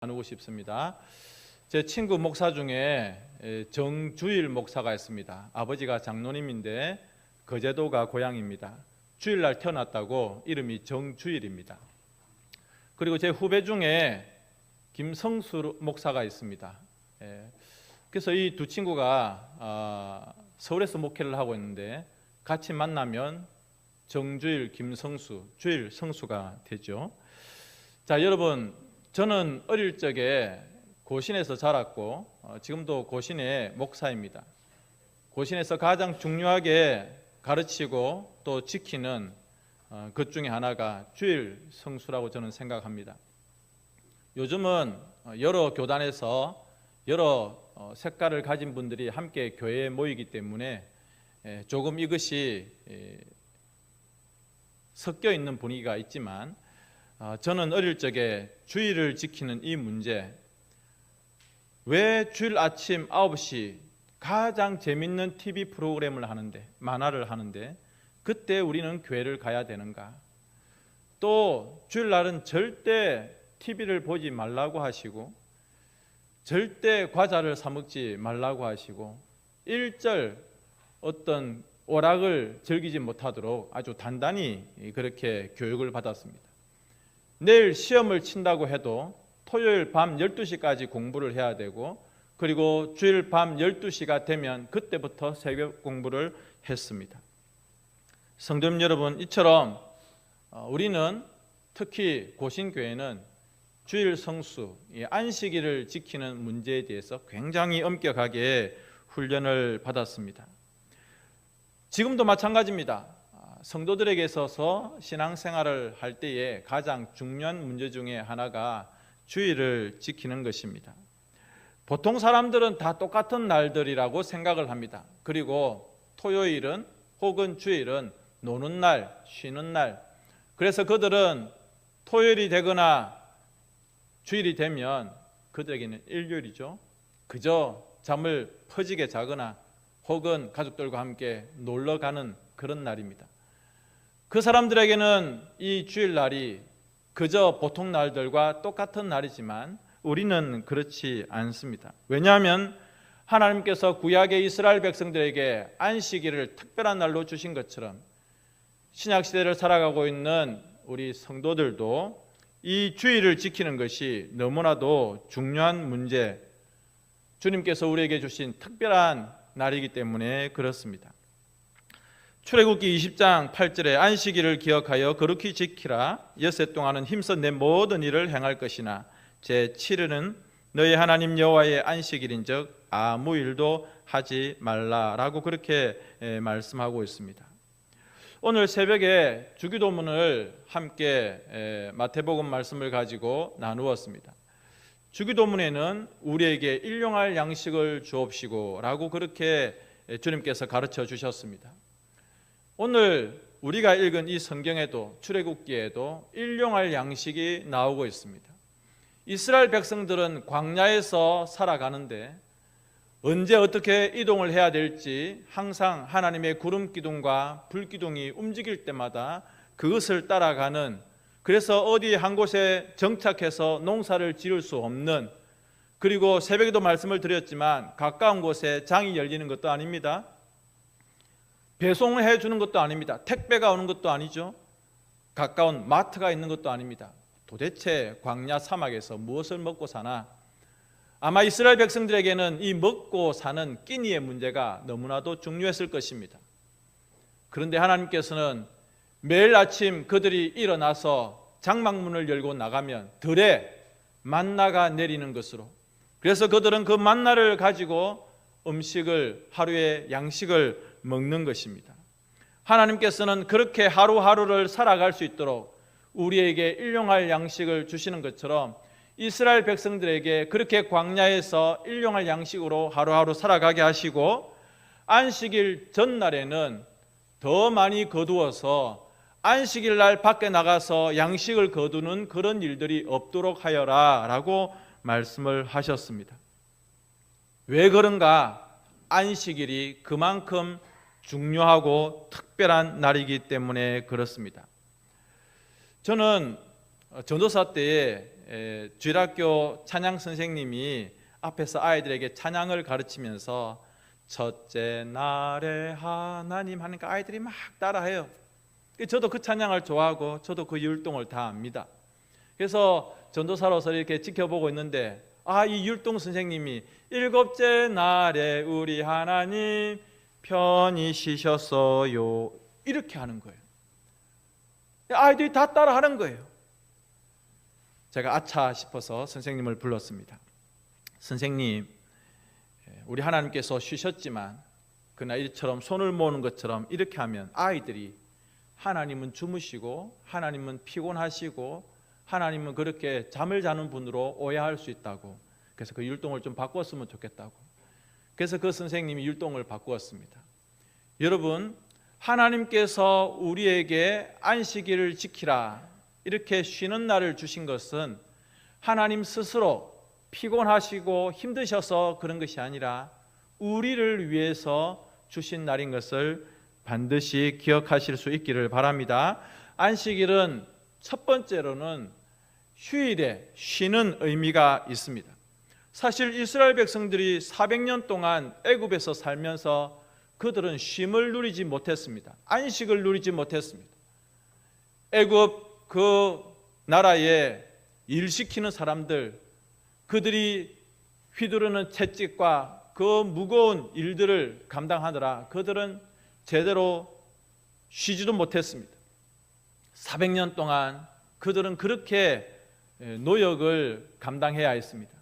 나누고 싶습니다. 제 친구 목사 중에 정주일 목사가 있습니다. 아버지가 장로님인데 거제도가 고향입니다. 주일날 태어났다고 이름이 정주일입니다. 그리고 제 후배 중에 김성수 목사가 있습니다. 그래서 이 두 친구가 서울에서 목회를 하고 있는데 같이 만나면 정주일, 김성수, 주일, 성수가 되죠. 자, 여러분, 저는 어릴 적에 고신에서 자랐고 지금도 고신의 목사입니다. 고신에서 가장 중요하게 가르치고 또 지키는 것 중에 하나가 주일 성수라고 저는 생각합니다. 요즘은 여러 교단에서 여러 색깔을 가진 분들이 함께 교회에 모이기 때문에 조금 이것이 섞여 있는 분위기가 있지만 저는 어릴 적에 주일을 지키는 이 문제, 왜 주일 아침 9시 가장 재밌는 TV 프로그램을 하는데, 만화를 하는데 그때 우리는 교회를 가야 되는가? 또 주일날은 절대 TV를 보지 말라고 하시고 절대 과자를 사 먹지 말라고 하시고 일절 어떤 오락을 즐기지 못하도록 아주 단단히 그렇게 교육을 받았습니다. 내일 시험을 친다고 해도 토요일 밤 12시까지 공부를 해야 되고 그리고 주일 밤 12시가 되면 그때부터 새벽 공부를 했습니다. 성도님 여러분, 이처럼 우리는 특히 고신교회는 주일 성수, 안식일을 지키는 문제에 대해서 굉장히 엄격하게 훈련을 받았습니다. 지금도 마찬가지입니다. 성도들에게 있어서 신앙생활을 할 때에 가장 중요한 문제 중에 하나가 주일을 지키는 것입니다. 보통 사람들은 다 똑같은 날들이라고 생각을 합니다. 그리고 토요일은 혹은 주일은 노는 날, 쉬는 날. 그래서 그들은 토요일이 되거나 주일이 되면 그들에게는 일요일이죠. 그저 잠을 퍼지게 자거나 혹은 가족들과 함께 놀러 가는 그런 날입니다. 그 사람들에게는 이 주일날이 그저 보통 날들과 똑같은 날이지만 우리는 그렇지 않습니다. 왜냐하면 하나님께서 구약의 이스라엘 백성들에게 안식일을 특별한 날로 주신 것처럼 신약시대를 살아가고 있는 우리 성도들도 이 주일을 지키는 것이 너무나도 중요한 문제, 주님께서 우리에게 주신 특별한 날이기 때문에 그렇습니다. 출애굽기 20장 8절에 안식일을 기억하여 거룩히 지키라. 엿새 동안은 힘써 내 모든 일을 행할 것이나 제7일은 너희 하나님 여호와의 안식일인즉 아무 일도 하지 말라라고 그렇게 말씀하고 있습니다. 오늘 새벽에 주기도문을 함께 마태복음 말씀을 가지고 나누었습니다. 주기도문에는 우리에게 일용할 양식을 주옵시고 라고 그렇게 주님께서 가르쳐 주셨습니다. 오늘 우리가 읽은 이 성경에도 출애굽기에도 일용할 양식이 나오고 있습니다. 이스라엘 백성들은 광야에서 살아가는데 언제 어떻게 이동을 해야 될지 항상 하나님의 구름 기둥과 불 기둥이 움직일 때마다 그것을 따라가는, 그래서 어디 한 곳에 정착해서 농사를 지을 수 없는, 그리고 새벽에도 말씀을 드렸지만 가까운 곳에 장이 열리는 것도 아닙니다. 배송을 해주는 것도 아닙니다. 택배가 오는 것도 아니죠. 가까운 마트가 있는 것도 아닙니다. 도대체 광야 사막에서 무엇을 먹고 사나? 아마 이스라엘 백성들에게는 이 먹고 사는 끼니의 문제가 너무나도 중요했을 것입니다. 그런데 하나님께서는 매일 아침 그들이 일어나서 장막문을 열고 나가면 들에 만나가 내리는 것으로, 그래서 그들은 그 만나를 가지고 음식을, 하루의 양식을 먹는 것입니다. 하나님께서는 그렇게 하루하루를 살아갈 수 있도록 우리에게 일용할 양식을 주시는 것처럼 이스라엘 백성들에게 그렇게 광야에서 일용할 양식으로 하루하루 살아가게 하시고, 안식일 전날에는 더 많이 거두어서 안식일 날 밖에 나가서 양식을 거두는 그런 일들이 없도록 하여라 라고 말씀을 하셨습니다. 왜 그런가? 안식일이 그만큼 중요하고 특별한 날이기 때문에 그렇습니다. 저는 전도사 때에 주일학교 찬양 선생님이 앞에서 아이들에게 찬양을 가르치면서 첫째 날에 하나님 하니까 아이들이 막 따라해요. 저도 그 찬양을 좋아하고 저도 그 율동을 다 압니다. 그래서 전도사로서 이렇게 지켜보고 있는데 이 율동 선생님이 일곱째 날에 우리 하나님 편히 쉬셨어요 이렇게 하는 거예요. 아이들이 다 따라하는 거예요. 제가 아차 싶어서 선생님을 불렀습니다. 선생님, 우리 하나님께서 쉬셨지만 그러나 이처럼 손을 모으는 것처럼 이렇게 하면 아이들이 하나님은 주무시고 하나님은 피곤하시고 하나님은 그렇게 잠을 자는 분으로 오해할 수 있다고. 그래서 그 율동을 좀 바꿨으면 좋겠다고. 그래서 그 선생님이 율동을 바꾸었습니다. 여러분, 하나님께서 우리에게 안식일을 지키라 이렇게 쉬는 날을 주신 것은 하나님 스스로 피곤하시고 힘드셔서 그런 것이 아니라 우리를 위해서 주신 날인 것을 반드시 기억하실 수 있기를 바랍니다. 안식일은 첫 번째로는 휴일에 쉬는 의미가 있습니다. 사실 이스라엘 백성들이 400년 동안 애굽에서 살면서 그들은 쉼을 누리지 못했습니다. 안식을 누리지 못했습니다. 애굽 그 나라에 일시키는 사람들, 그들이 휘두르는 채찍과 그 무거운 일들을 감당하느라 그들은 제대로 쉬지도 못했습니다. 400년 동안 그들은 그렇게 노역을 감당해야 했습니다.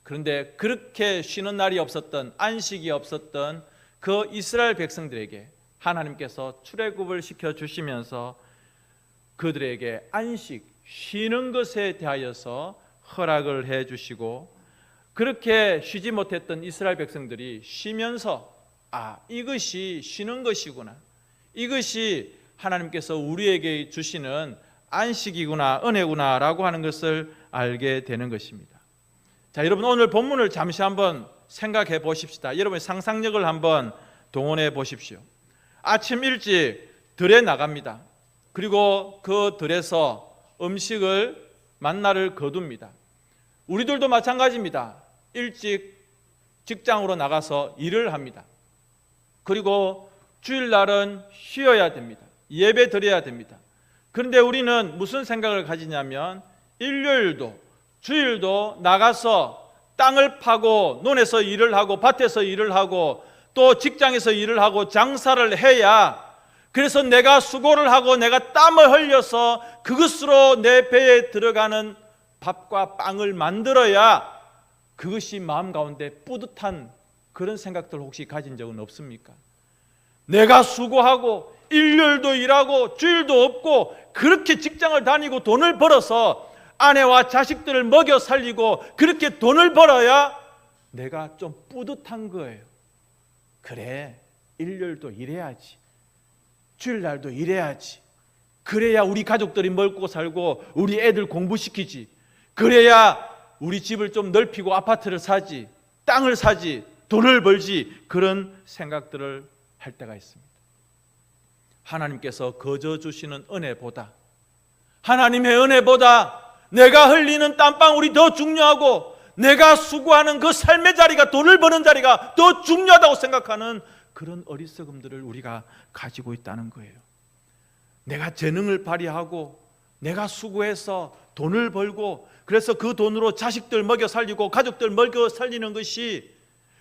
그런데 그렇게 쉬는 날이 없었던, 안식이 없었던 그 이스라엘 백성들에게 하나님께서 출애굽을 시켜주시면서 그들에게 안식, 쉬는 것에 대하여서 허락을 해주시고 그렇게 쉬지 못했던 이스라엘 백성들이 쉬면서 이것이 쉬는 것이구나, 이것이 하나님께서 우리에게 주시는 안식이구나, 은혜구나 라고 하는 것을 알게 되는 것입니다. 자, 여러분 오늘 본문을 잠시 한번 생각해 보십시다. 여러분의 상상력을 한번 동원해 보십시오. 아침 일찍 들에 나갑니다. 그리고 그 들에서 음식을 만나를 거둡니다. 우리들도 마찬가지입니다. 일찍 직장으로 나가서 일을 합니다. 그리고 주일날은 쉬어야 됩니다. 예배 드려야 됩니다. 그런데 우리는 무슨 생각을 가지냐면 일요일도 주일도 나가서 땅을 파고 논에서 일을 하고 밭에서 일을 하고 또 직장에서 일을 하고 장사를 해야, 그래서 내가 수고를 하고 내가 땀을 흘려서 그것으로 내 배에 들어가는 밥과 빵을 만들어야 그것이 마음 가운데 뿌듯한 그런 생각들 혹시 가진 적은 없습니까? 내가 수고하고 일요일도 일하고 주일도 없고 그렇게 직장을 다니고 돈을 벌어서 아내와 자식들을 먹여 살리고 그렇게 돈을 벌어야 내가 좀 뿌듯한 거예요. 그래, 일요일도 일해야지, 주일날도 일해야지, 그래야 우리 가족들이 먹고 살고 우리 애들 공부시키지, 그래야 우리 집을 좀 넓히고 아파트를 사지, 땅을 사지, 돈을 벌지, 그런 생각들을 할 때가 있습니다. 하나님께서 거저 주시는 은혜보다, 하나님의 은혜보다 내가 흘리는 땀방울이 더 중요하고 내가 수고하는 그 삶의 자리가, 돈을 버는 자리가 더 중요하다고 생각하는 그런 어리석음들을 우리가 가지고 있다는 거예요. 내가 재능을 발휘하고 내가 수고해서 돈을 벌고 그래서 그 돈으로 자식들 먹여 살리고 가족들 먹여 살리는 것이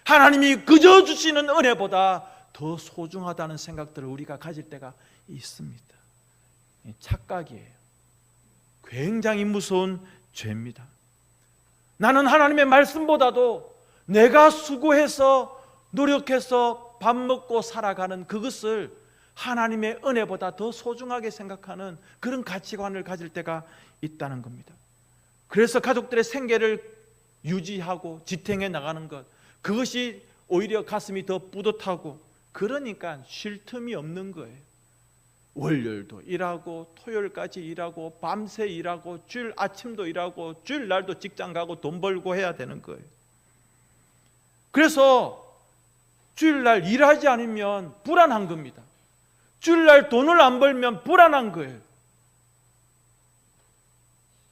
하나님이 그저 주시는 은혜보다 더 소중하다는 생각들을 우리가 가질 때가 있습니다. 착각이에요. 굉장히 무서운 죄입니다. 나는 하나님의 말씀보다도 내가 수고해서 노력해서 밥 먹고 살아가는 그것을 하나님의 은혜보다 더 소중하게 생각하는 그런 가치관을 가질 때가 있다는 겁니다. 그래서 가족들의 생계를 유지하고 지탱해 나가는 것, 그것이 오히려 가슴이 더 뿌듯하고, 그러니까 쉴 틈이 없는 거예요. 월요일도 일하고 토요일까지 일하고 밤새 일하고 주일 아침도 일하고 주일날도 직장 가고 돈 벌고 해야 되는 거예요. 그래서 주일날 일하지 않으면 불안한 겁니다. 주일날 돈을 안 벌면 불안한 거예요.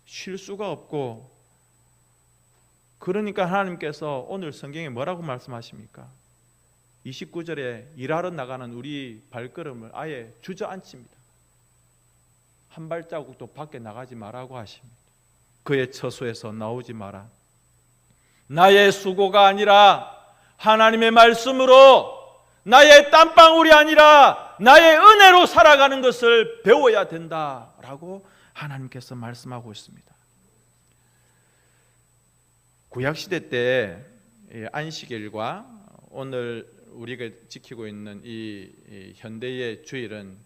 쉴 수가 없고, 그러니까 하나님께서 오늘 성경에 뭐라고 말씀하십니까? 29절에 일하러 나가는 우리 발걸음을 아예 주저앉힙니다. 한 발자국도 밖에 나가지 말라고 하십니다. 그의 처소에서 나오지 마라. 나의 수고가 아니라 하나님의 말씀으로, 나의 땀방울이 아니라 나의 은혜로 살아가는 것을 배워야 된다라고 하나님께서 말씀하고 있습니다. 구약시대 때 안식일과 오늘 우리가 지키고 있는 이 현대의 주일은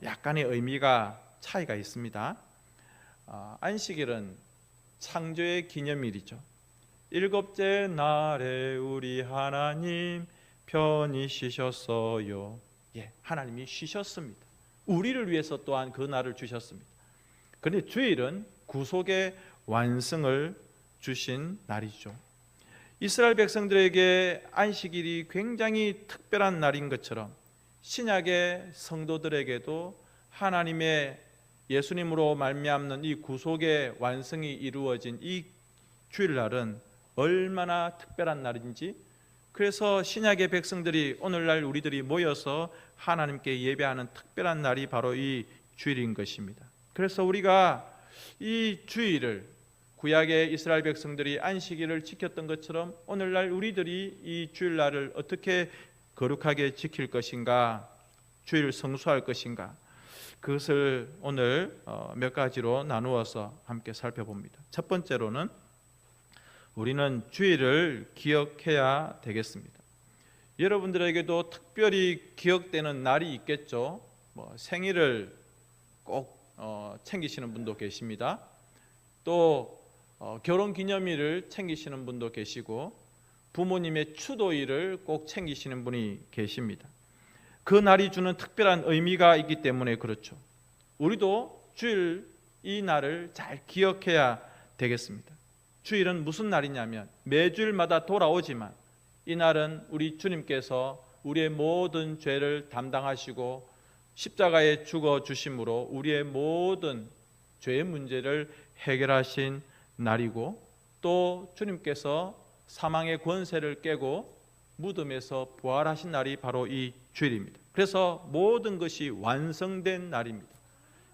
약간의 의미가 차이가 있습니다. 안식일은 창조의 기념일이죠. 일곱째 날에 우리 하나님 편히 쉬셨어요. 하나님이 쉬셨습니다. 우리를 위해서 또한 그 날을 주셨습니다. 그런데 주일은 구속의 완성을 주신 날이죠. 이스라엘 백성들에게 안식일이 굉장히 특별한 날인 것처럼 신약의 성도들에게도 하나님의 예수님으로 말미암는 이 구속의 완성이 이루어진 이 주일날은 얼마나 특별한 날인지, 그래서 신약의 백성들이 오늘날 우리들이 모여서 하나님께 예배하는 특별한 날이 바로 이 주일인 것입니다. 그래서 우리가 이 주일을, 구약의 이스라엘 백성들이 안식일을 지켰던 것처럼 오늘날 우리들이 이 주일날을 어떻게 거룩하게 지킬 것인가, 주일을 성수할 것인가, 그것을 오늘 몇 가지로 나누어서 함께 살펴봅니다. 첫 번째로는 우리는 주일을 기억해야 되겠습니다. 여러분들에게도 특별히 기억되는 날이 있겠죠. 생일을 꼭 챙기시는 분도 계십니다. 또 결혼기념일을 챙기시는 분도 계시고, 부모님의 추도일을 꼭 챙기시는 분이 계십니다. 그 날이 주는 특별한 의미가 있기 때문에 그렇죠. 우리도 주일 이 날을 잘 기억해야 되겠습니다. 주일은 무슨 날이냐면 매주일마다 돌아오지만 이 날은 우리 주님께서 우리의 모든 죄를 담당하시고 십자가에 죽어 주심으로 우리의 모든 죄의 문제를 해결하신 날이고, 또 주님께서 사망의 권세를 깨고 무덤에서 부활하신 날이 바로 이 주일입니다. 그래서 모든 것이 완성된 날입니다.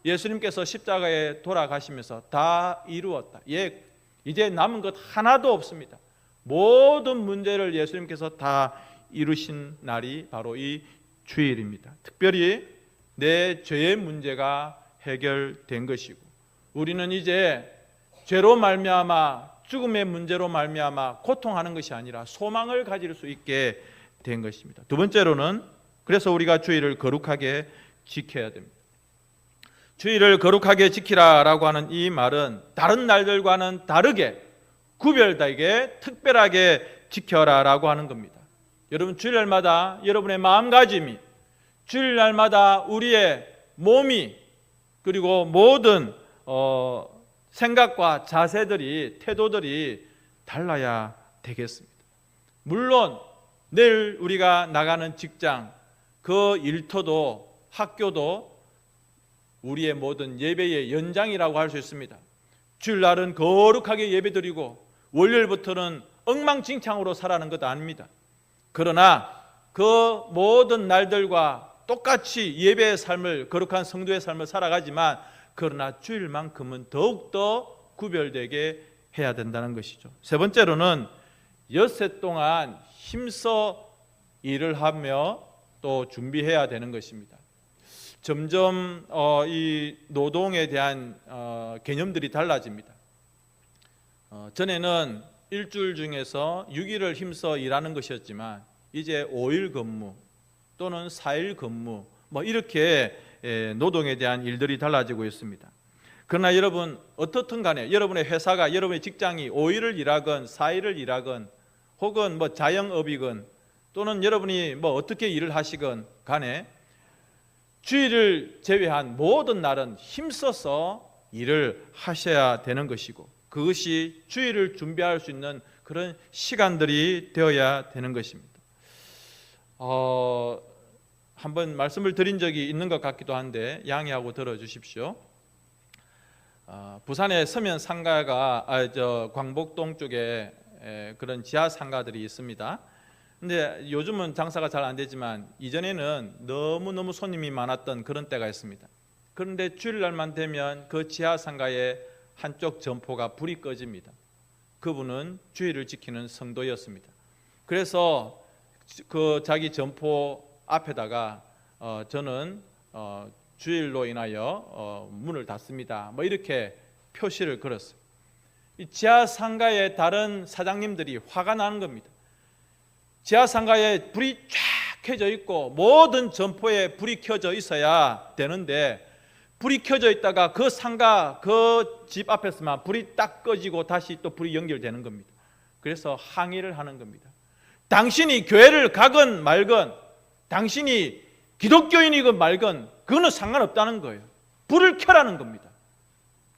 예수님께서 십자가에 돌아가시면서 다 이루었다. 이제 남은 것 하나도 없습니다. 모든 문제를 예수님께서 다 이루신 날이 바로 이 주일입니다. 특별히 내 죄의 문제가 해결된 것이고, 우리는 이제 죄로 말미암아 죽음의 문제로 말미암아 고통하는 것이 아니라 소망을 가질 수 있게 된 것입니다. 두 번째로는 그래서 우리가 주일을 거룩하게 지켜야 됩니다. 주일을 거룩하게 지키라라고 하는 이 말은 다른 날들과는 다르게 구별되게 특별하게 지켜라라고 하는 겁니다. 여러분, 주일날마다 여러분의 마음가짐이, 주일날마다 우리의 몸이, 그리고 모든 생각과 자세들이, 태도들이 달라야 되겠습니다. 물론 내일 우리가 나가는 직장, 그 일터도 학교도 우리의 모든 예배의 연장이라고 할 수 있습니다. 주일날은 거룩하게 예배드리고 월요일부터는 엉망진창으로 살아가는 것 아닙니다. 그러나 그 모든 날들과 똑같이 예배의 삶을, 거룩한 성도의 삶을 살아가지만, 그러나 주일만큼은 더욱더 구별되게 해야 된다는 것이죠. 세 번째로는 엿새 동안 힘써 일을 하며 또 준비해야 되는 것입니다. 점점 이 노동에 대한 개념들이 달라집니다. 전에는 일주일 중에서 6일을 힘써 일하는 것이었지만 이제 5일 근무 또는 4일 근무 이렇게 노동에 대한 일들이 달라지고 있습니다. 그러나 여러분, 어떻든 간에 여러분의 회사가, 여러분의 직장이 5일을 일하건 4일을 일하건 혹은 자영업이건 또는 여러분이 어떻게 일을 하시건 간에 주일을 제외한 모든 날은 힘써서 일을 하셔야 되는 것이고, 그것이 주일을 준비할 수 있는 그런 시간들이 되어야 되는 것입니다. 한번 말씀을 드린 적이 있는 것 같기도 한데 양해하고 들어주십시오. 부산의 서면 상가가 광복동 쪽에 그런 지하 상가들이 있습니다. 근데 요즘은 장사가 잘 안 되지만 이전에는 너무너무 손님이 많았던 그런 때가 있습니다. 그런데 주일날만 되면 그 지하 상가의 한쪽 점포가 불이 꺼집니다. 그분은 주일을 지키는 성도였습니다. 그래서 그 자기 점포 앞에다가 저는 주일로 인하여 문을 닫습니다. 뭐 이렇게 표시를 걸었어요. 이 지하 상가의 다른 사장님들이 화가 나는 겁니다. 지하 상가에 불이 쫙 켜져 있고 모든 점포에 불이 켜져 있어야 되는데 불이 켜져 있다가 그 상가 그 집 앞에서만 불이 딱 꺼지고 다시 또 불이 연결되는 겁니다. 그래서 항의를 하는 겁니다. 당신이 교회를 가건 말건, 당신이 기독교인이건 말건 그거는 상관없다는 거예요. 불을 켜라는 겁니다.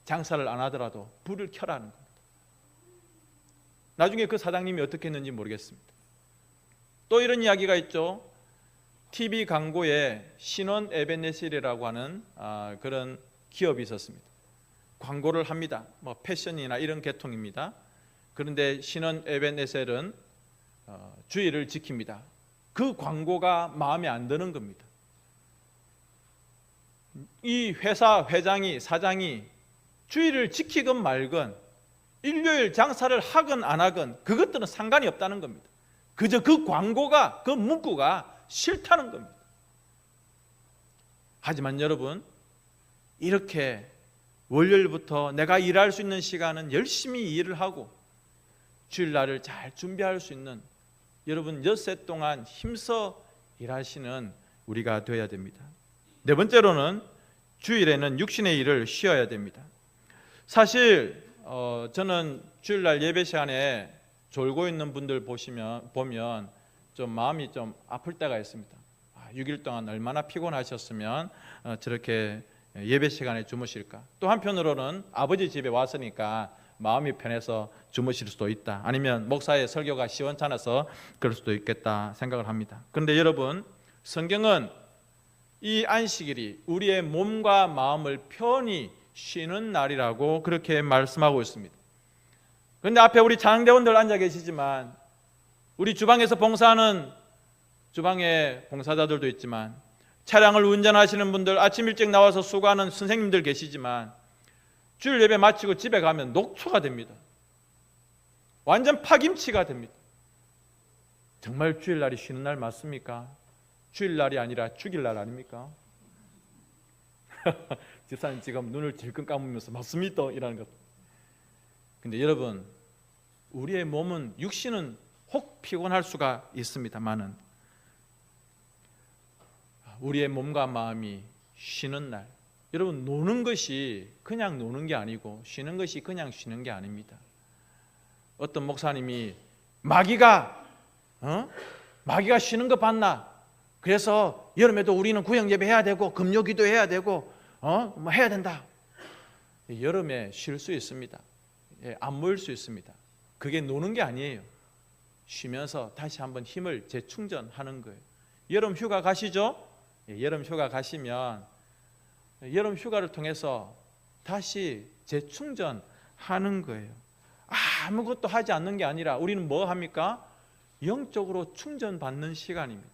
장사를 안 하더라도 불을 켜라는 겁니다. 나중에 그 사장님이 어떻게 했는지 모르겠습니다. 또 이런 이야기가 있죠. TV 광고에 신원 에베네셀이라고 하는 그런 기업이 있었습니다. 광고를 합니다. 뭐 패션이나 이런 계통입니다. 그런데 신원 에베네셀은 주의를 지킵니다. 그 광고가 마음에 안 드는 겁니다. 이 회사 회장이 사장이 주의를 지키건 말건 일요일 장사를 하건 안 하건 그것들은 상관이 없다는 겁니다. 그저 그 광고가 그 문구가 싫다는 겁니다. 하지만 여러분 이렇게 월요일부터 내가 일할 수 있는 시간은 열심히 일을 하고 주일날을 잘 준비할 수 있는 여러분 엿새 동안 힘써 일하시는 우리가 되어야 됩니다. 네 번째로는 주일에는 육신의 일을 쉬어야 됩니다. 사실 저는 주일날 예배 시간에 졸고 있는 분들 보면 좀 마음이 좀 아플 때가 있습니다. 6일 동안 얼마나 피곤하셨으면 저렇게 예배 시간에 주무실까. 또 한편으로는 아버지 집에 왔으니까 마음이 편해서 주무실 수도 있다. 아니면 목사의 설교가 시원찮아서 그럴 수도 있겠다 생각을 합니다. 그런데 여러분 성경은 이 안식일이 우리의 몸과 마음을 편히 쉬는 날이라고 그렇게 말씀하고 있습니다. 그런데 앞에 우리 장대원들 앉아 계시지만 우리 주방에서 봉사하는 주방에 봉사자들도 있지만 차량을 운전하시는 분들 아침 일찍 나와서 수고하는 선생님들 계시지만 주일 예배 마치고 집에 가면 녹초가 됩니다. 완전 파김치가 됩니다. 정말 주일날이 쉬는 날 맞습니까? 주일날이 아니라 죽일날 아닙니까? 집사님 지금 눈을 질끈 감으면서 맞습니다 이라는 것. 근데 여러분 우리의 몸은 육신은 혹 피곤할 수가 있습니다만은 우리의 몸과 마음이 쉬는 날, 여러분 노는 것이 그냥 노는 게 아니고 쉬는 것이 그냥 쉬는 게 아닙니다. 어떤 목사님이 마귀가 쉬는 거 봤나? 그래서 여름에도 우리는 구역 예배 해야 되고 금요 기도 해야 되고 뭐 해야 된다. 여름에 쉴 수 있습니다. 안 모일 수 있습니다. 그게 노는 게 아니에요. 쉬면서 다시 한번 힘을 재충전하는 거예요. 여름 휴가 가시죠? 여름 휴가 가시면 여름 휴가를 통해서 다시 재충전하는 거예요. 아무것도 하지 않는 게 아니라 우리는 뭐 합니까? 영적으로 충전받는 시간입니다.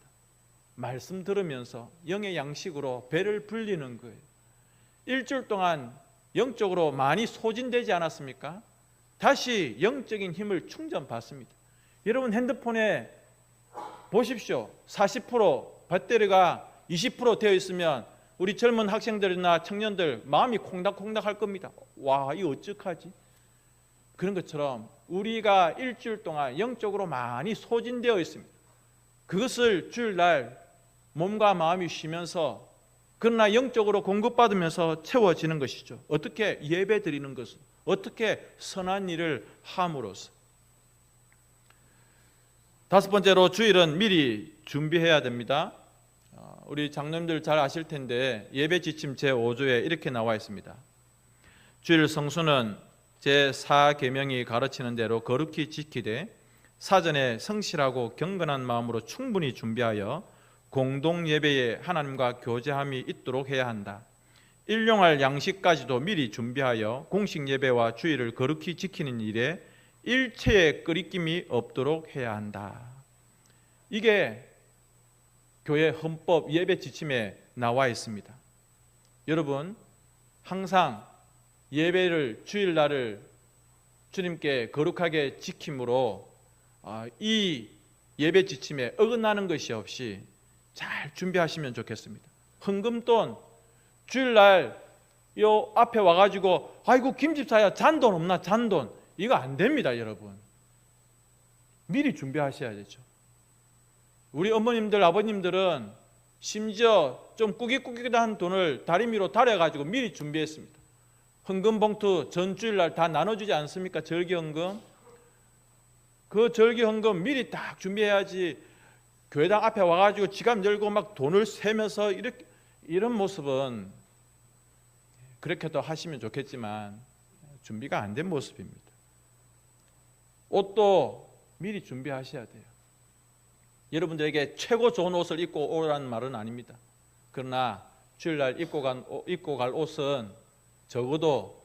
말씀 들으면서 영의 양식으로 배를 불리는 거예요. 일주일 동안 영적으로 많이 소진되지 않았습니까? 다시 영적인 힘을 충전받습니다. 여러분 핸드폰에 보십시오. 40% 배터리가 20% 되어 있으면 우리 젊은 학생들이나 청년들 마음이 콩닥콩닥 할 겁니다. 와, 이거 어떡하지? 그런 것처럼 우리가 일주일 동안 영적으로 많이 소진되어 있습니다. 그것을 주일날 몸과 마음이 쉬면서 그러나 영적으로 공급받으면서 채워지는 것이죠. 어떻게? 예배 드리는 것은 어떻게? 선한 일을 함으로써. 다섯 번째로 주일은 미리 준비해야 됩니다. 우리 장로님들 잘 아실 텐데 예배 지침 제5조에 이렇게 나와 있습니다. 주일 성수는 제4계명이 가르치는 대로 거룩히 지키되 사전에 성실하고 경건한 마음으로 충분히 준비하여 공동 예배에 하나님과 교제함이 있도록 해야 한다. 일용할 양식까지도 미리 준비하여 공식 예배와 주일을 거룩히 지키는 일에 일체의 끄리낌이 없도록 해야 한다. 이게 교회 헌법 예배 지침에 나와 있습니다. 여러분, 항상 예배를 주일날을 주님께 거룩하게 지킴으로 이 예배 지침에 어긋나는 것이 없이 잘 준비하시면 좋겠습니다. 헌금돈 주일날 요 앞에 와가지고 아이고 김집사야 잔돈 없나 잔돈, 이거 안 됩니다. 여러분, 미리 준비하셔야 되죠. 우리 어머님들 아버님들은 심지어 좀 꾸깃꾸깃한 돈을 다리 위로 달아가지고 미리 준비했습니다. 헌금 봉투 전주일날 다 나눠주지 않습니까? 절기헌금. 그 절기헌금 미리 딱 준비해야지 교회당 앞에 와가지고 지갑 열고 막 돈을 세면서 이런 모습은 그렇게도 하시면 좋겠지만 준비가 안 된 모습입니다. 옷도 미리 준비하셔야 돼요. 여러분들에게 최고 좋은 옷을 입고 오라는 말은 아닙니다. 그러나 주일날 입고 갈 옷은 적어도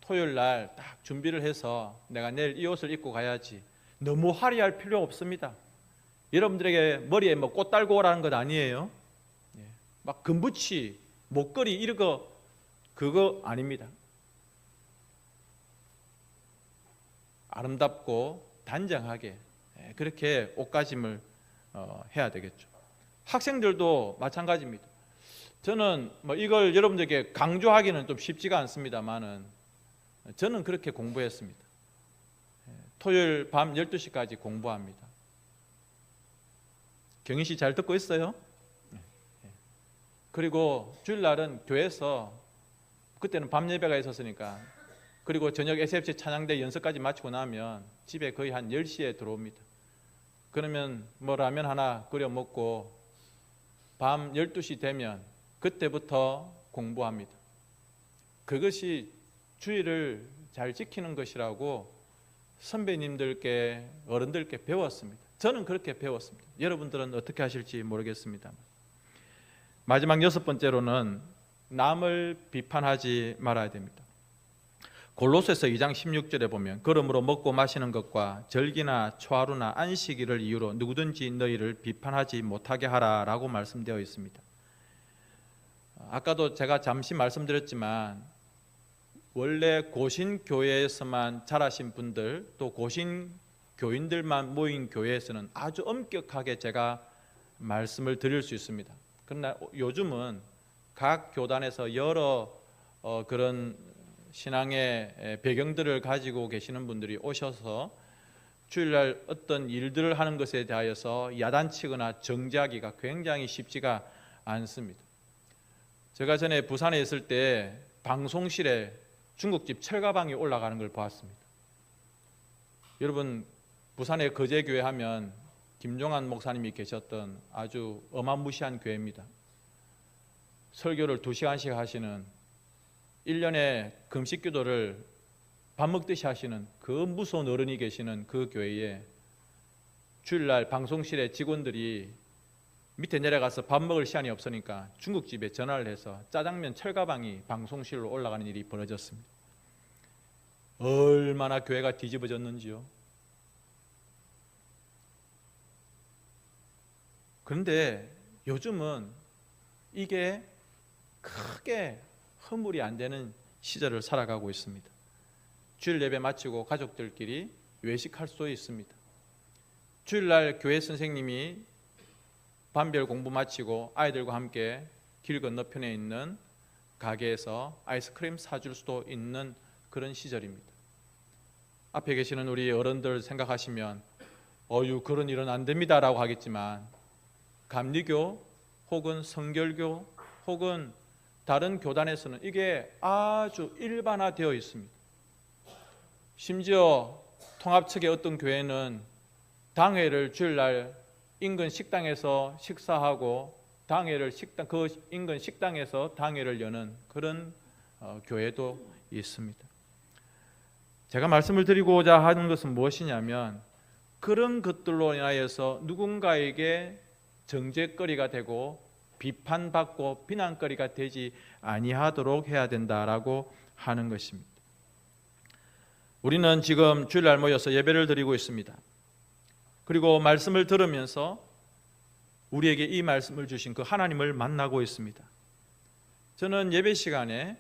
토요일날 딱 준비를 해서 내가 내일 이 옷을 입고 가야지, 너무 화려할 필요 없습니다. 여러분들에게 머리에 뭐 꽃 달고 오라는 것 아니에요. 막 금붙이, 목걸이 이런 거 그거 아닙니다. 아름답고 단정하게 그렇게 옷가짐을 해야 되겠죠. 학생들도 마찬가지입니다. 저는 뭐 이걸 여러분들에게 강조하기는 좀 쉽지가 않습니다만은 저는 그렇게 공부했습니다. 토요일 밤 12시까지 공부합니다. 경희 씨 잘 듣고 있어요? 그리고 주일날은 교회에서, 그때는 밤 예배가 있었으니까, 그리고 저녁 SFC 찬양대 연습까지 마치고 나면 집에 거의 한 10시에 들어옵니다. 그러면 뭐 라면 하나 끓여 먹고 밤 12시 되면 그때부터 공부합니다. 그것이 주일을 잘 지키는 것이라고 선배님들께, 어른들께 배웠습니다. 저는 그렇게 배웠습니다. 여러분들은 어떻게 하실지 모르겠습니다. 마지막 6번째로는 남을 비판하지 말아야 됩니다. 골로새서 2장 16절에 보면 그러므로 먹고 마시는 것과 절기나 초하루나 안식일을 이유로 누구든지 너희를 비판하지 못하게 하라라고 말씀되어 있습니다. 아까도 제가 잠시 말씀드렸지만 원래 고신교회에서만 자라신 분들, 또 고신교인들만 모인 교회에서는 아주 엄격하게 제가 말씀을 드릴 수 있습니다. 그러나 요즘은 각 교단에서 여러 그런 신앙의 배경들을 가지고 계시는 분들이 오셔서 주일날 어떤 일들을 하는 것에 대하여서 야단치거나 정죄하기가 굉장히 쉽지가 않습니다. 제가 전에 부산에 있을 때 방송실에 중국집 철가방이 올라가는 걸 보았습니다. 여러분, 부산의 거제교회 하면 김종환 목사님이 계셨던 아주 어마무시한 교회입니다. 설교를 2시간씩 하시는, 1년에 금식 기도를 밥 먹듯이 하시는 그 무서운 어른이 계시는 그 교회에 주일날 방송실에 직원들이 밑에 내려가서 밥 먹을 시간이 없으니까 중국집에 전화를 해서 짜장면 철가방이 방송실로 올라가는 일이 벌어졌습니다. 얼마나 교회가 뒤집어졌는지요. 그런데 요즘은 이게 크게 허물이 안 되는 시절을 살아가고 있습니다. 주일 예배 마치고 가족들끼리 외식할 수 있습니다. 주일날 교회 선생님이 반별 공부 마치고 아이들과 함께 길 건너편에 있는 가게에서 아이스크림 사줄 수도 있는 그런 시절입니다. 앞에 계시는 우리 어른들 생각하시면 그런 일은 안 됩니다라고 하겠지만 감리교 혹은 성결교 혹은 다른 교단에서는 이게 아주 일반화되어 있습니다. 심지어 통합 측의 어떤 교회는 당회를 주일날 인근 식당에서 식사하고 그 인근 식당에서 당회를 여는 그런 교회도 있습니다. 제가 말씀을 드리고자 하는 것은 무엇이냐면 그런 것들로 인하여서 누군가에게 정죄거리가 되고 비판받고 비난거리가 되지 아니하도록 해야 된다라고 하는 것입니다. 우리는 지금 주일날 모여서 예배를 드리고 있습니다. 그리고 말씀을 들으면서 우리에게 이 말씀을 주신 그 하나님을 만나고 있습니다. 저는 예배 시간에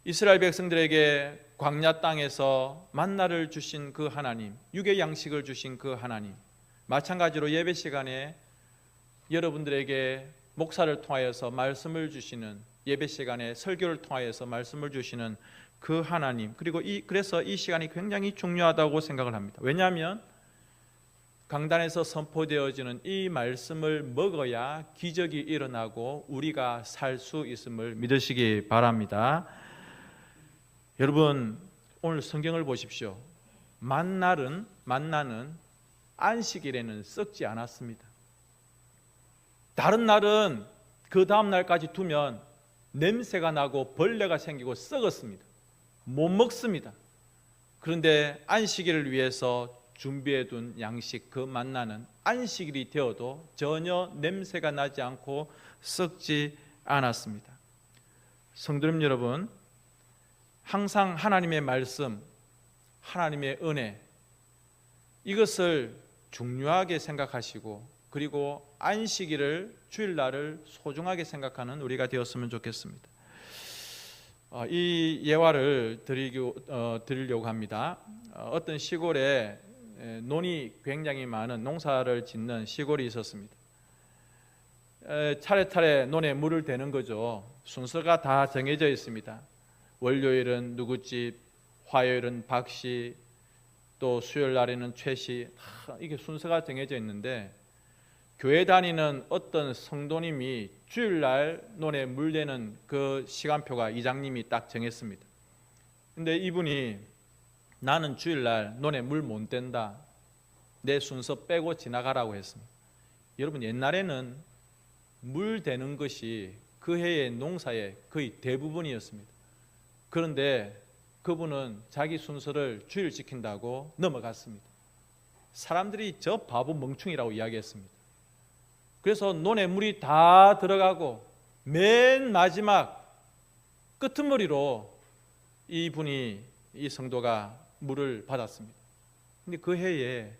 이스라엘 백성들에게 광야 땅에서 만나를 주신 그 하나님, 육의 양식을 주신 그 하나님, 마찬가지로 예배 시간에 여러분들에게 목사를 통하여서 말씀을 주시는, 예배 시간에 설교를 통하여서 말씀을 주시는 그 하나님, 그리고 그래서 이 시간이 굉장히 중요하다고 생각을 합니다. 왜냐하면 강단에서 선포되어지는 이 말씀을 먹어야 기적이 일어나고 우리가 살 수 있음을 믿으시기 바랍니다. 여러분, 오늘 성경을 보십시오. 만나는 안식일에는 썩지 않았습니다. 다른 날은 그 다음 날까지 두면 냄새가 나고 벌레가 생기고 썩었습니다. 못 먹습니다. 그런데 안식일을 위해서 준비해둔 양식, 그 만나는 안식일이 되어도 전혀 냄새가 나지 않고 썩지 않았습니다. 성도님 여러분, 항상 하나님의 말씀, 하나님의 은혜, 이것을 중요하게 생각하시고 그리고 안식일을, 주일날을 소중하게 생각하는 우리가 되었으면 좋겠습니다. 이 예화를 드리려고 합니다. 어떤 시골에 논이 굉장히 많은, 농사를 짓는 시골이 있었습니다. 차례차례 논에 물을 대는 거죠. 순서가 다 정해져 있습니다. 월요일은 누구 집, 화요일은 박 씨, 또 수요일 날에는 최 씨, 이게 순서가 정해져 있는데 교회 다니는 어떤 성도님이 주일날 논에 물 대는 그 시간표가 이장님이 딱 정했습니다. 근데 이분이 나는 주일날 논에 물 못 댄다, 내 순서 빼고 지나가라고 했습니다. 여러분, 옛날에는 물 대는 것이 그 해의 농사의 거의 대부분이었습니다. 그런데 그분은 자기 순서를 주일 지킨다고 넘어갔습니다. 사람들이 저 바보 멍충이라고 이야기했습니다. 그래서 논에 물이 다 들어가고 맨 마지막 끄트머리로 이 성도가 물을 받았습니다. 근데 그 해에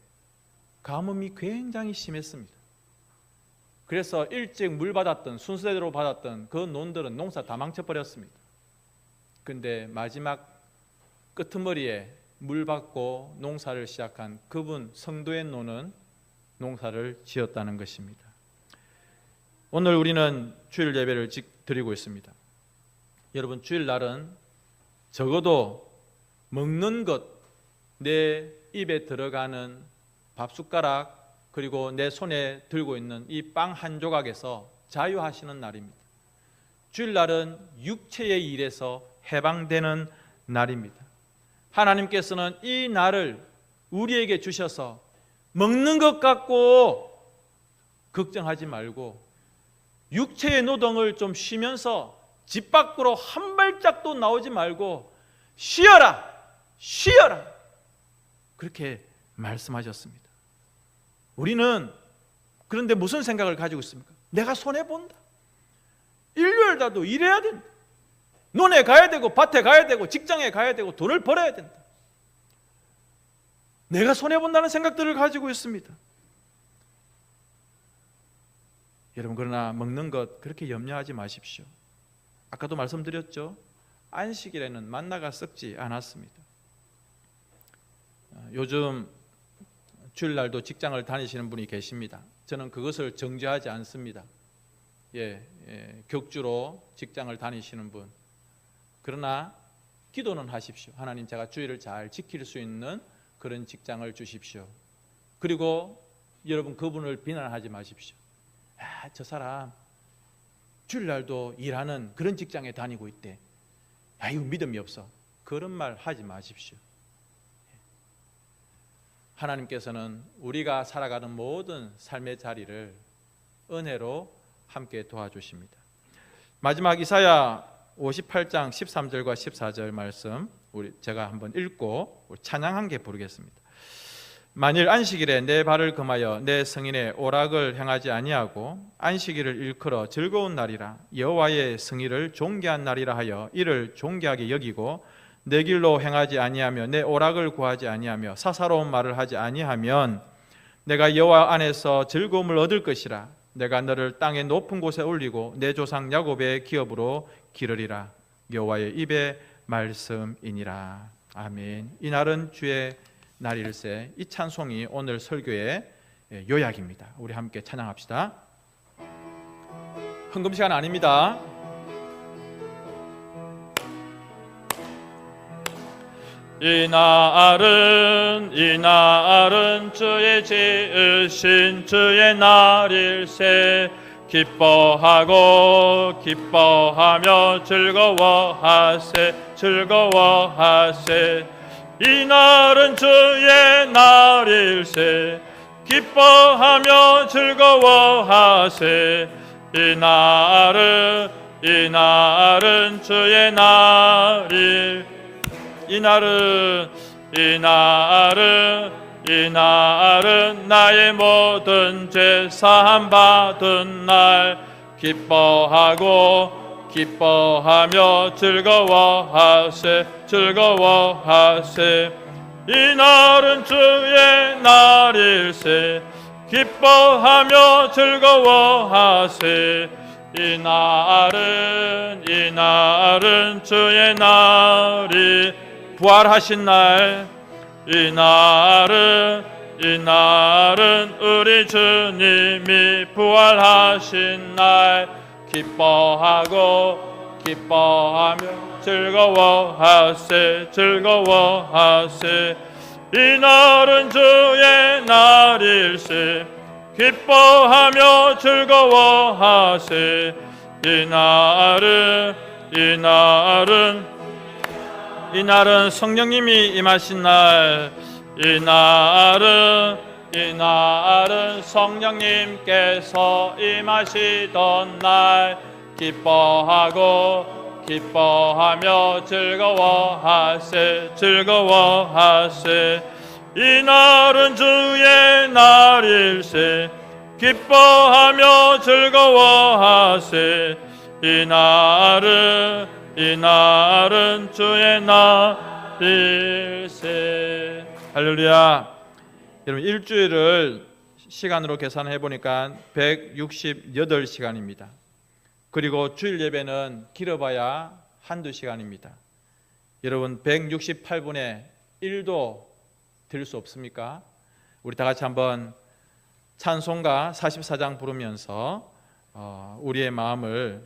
가뭄이 굉장히 심했습니다. 그래서 일찍 물 받았던, 순서대로 받았던 그 논들은 농사 다 망쳐버렸습니다. 그런데 마지막 끄트머리에 물 받고 농사를 시작한 그분 성도의 논은 농사를 지었다는 것입니다. 오늘 우리는 주일 예배를 드리고 있습니다. 여러분, 주일날은 적어도 먹는 것, 내 입에 들어가는 밥숟가락, 그리고 내 손에 들고 있는 이 빵 한 조각에서 자유하시는 날입니다. 주일날은 육체의 일에서 해방되는 날입니다. 하나님께서는 이 날을 우리에게 주셔서 먹는 것 갖고 걱정하지 말고 육체의 노동을 좀 쉬면서 집 밖으로 한 발짝도 나오지 말고 쉬어라, 쉬어라, 그렇게 말씀하셨습니다. 우리는 그런데 무슨 생각을 가지고 있습니까? 내가 손해본다, 일요일이라도 일해야 된다, 논에 가야 되고 밭에 가야 되고 직장에 가야 되고 돈을 벌어야 된다, 내가 손해본다는 생각들을 가지고 있습니다. 여러분, 그러나 먹는 것 그렇게 염려하지 마십시오. 아까도 말씀드렸죠. 안식일에는 만나가 썩지 않았습니다. 요즘 주일날도 직장을 다니시는 분이 계십니다. 저는 그것을 정죄하지 않습니다. 격주로 직장을 다니시는 분, 그러나 기도는 하십시오. 하나님, 제가 주일을 잘 지킬 수 있는 그런 직장을 주십시오. 그리고 여러분, 그분을 비난하지 마십시오. 저 사람 주일날도 일하는 그런 직장에 다니고 있대, 이거 믿음이 없어, 그런 말 하지 마십시오. 하나님께서는 우리가 살아가는 모든 삶의 자리를 은혜로 함께 도와주십니다. 마지막 이사야 58장 13절과 14절 말씀 제가 한번 읽고 찬양 한 개 부르겠습니다. 만일 안식일에 내 발을 금하여 내 성인의 오락을 행하지 아니하고 안식일을 일컬어 즐거운 날이라 여호와의 성일을 존귀한 날이라 하여 이를 존귀하게 여기고 내 길로 행하지 아니하며 내 오락을 구하지 아니하며 사사로운 말을 하지 아니하면 내가 여호와 안에서 즐거움을 얻을 것이라. 내가 너를 땅의 높은 곳에 올리고 내 조상 야곱의 기업으로 기르리라. 여호와의 입의 말씀이니라. 아멘. 이 날은 주의 날일세. 이 찬송이 오늘 설교의 요약입니다. 우리 함께 찬양합시다. 헌금 시간 아닙니다. 이 날은 주의 지으신 주의 날일세. 기뻐하고 기뻐하며 즐거워하세. 이 날은 주의 날일세. 기뻐하며 즐거워하세. 이 날은 주의 날일. 이 날은 나의 모든 죄 사함 받은 날. 기뻐하며 즐거워하세. 이 날은 주의 날일세. 기뻐하며 즐거워하세. 이 날은 주의 날이 부활하신 날. 이 날은 우리 주님이 부활하신 날. 기뻐하며 즐거워하세. 이 날은 주의 날일세. 기뻐하며 즐거워하세. 이 날은 성령님이 임하신 날. 이 날은 성령님께서 임하시던 날. 기뻐하며 즐거워하세. 이 날은 주의 날일세. 기뻐하며 즐거워하세. 이 날은 주의 날일세. 할렐루야. 여러분, 일주일을 시간으로 계산해 보니까 168시간입니다. 그리고 주일 예배는 길어봐야 한두 시간입니다. 여러분, 168분의 1도 될 수 없습니까? 우리 다 같이 한번 찬송가 44장 부르면서 우리의 마음을